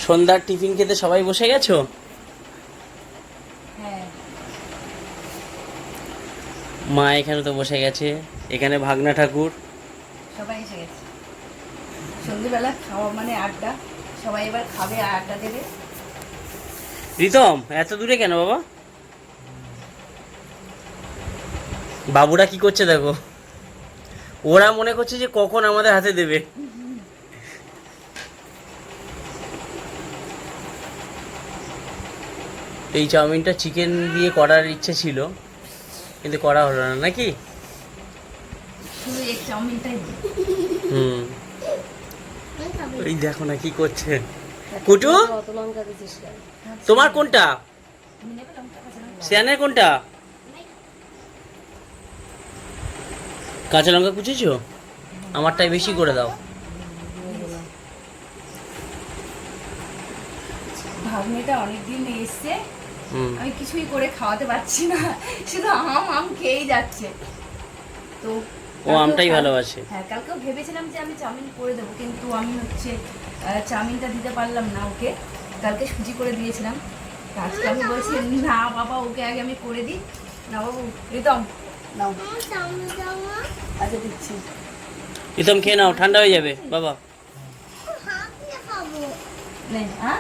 সন্ধ্যার টিফিন খেতে সবাই বসে গেছো? হ্যাঁ, মা এখানে তো বসে গেছে, এখানে ভাগনা ঠাকুর। সবাই এসে গেছে। সন্ধ্যেবেলা খাওয়া মানে আড্ডা, সবাই এবার খাবে আর আড্ডা দেবে। রিতম এত দূরে কেন বাবা? বাবুরা কি করছে দেখো, ওরা মনে করছে যে কখন আমাদের হাতে দেবে। এই চাউমিনটা চিকেন দিয়ে করার ইচ্ছে ছিল, কিন্তু করা হলো না নাকি? শুধু এই চাউমিনটাই দিই। হুম, এই দেখো না কি করছে। কুটু তোমার কোনটা, তুমি নেবে লঙ্কা কাঁচা লঙ্কা? শ্যানের কোনটা? কাঁচা লঙ্কা কুচেছো? আমারটাই বেশি করে দাও। ভাগ্নিটা অনেকদিন এসছে, হুম, আমি কিছুই করে খাওয়াতে পারছি না, শুধু আম খেয়েই যাচ্ছে। তো ও আমটাই ভালোবাসে। হ্যাঁ, কালকেও ভেবেছিলাম যে আমি চাউমিন করে দেবো, কিন্তু আমি হচ্ছে চাউমিনটা দিতে পারলাম না ওকে। কালকে সুজি করে দিয়েছিলাম, তা আজকে আমি বলছি না বাবা, ওকে আগে আমি করে দিই। না বাবু, রিতম নাও। আচ্ছা দিচ্ছি। রিতম খেয়ে নাও, ঠান্ডা হয়ে যাবে বাবা। নে, হ্যাঁ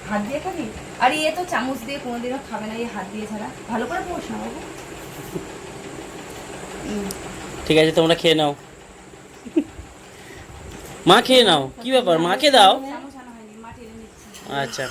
হাত দিয়ে খাবি? আর এ তো চামচ দিয়ে কোনোদিনও খাবে না, এই হাত দিয়ে ছাড়া। ভালো করে বস না বাবু। ঠিক আছে, তোমরা খেয়ে নাও। মা খেয়ে নাও, কি ব্যাপার, মাকে দাও। চামচ আনা হয়নি, মাটি এনে নিচ্ছি। আচ্ছা।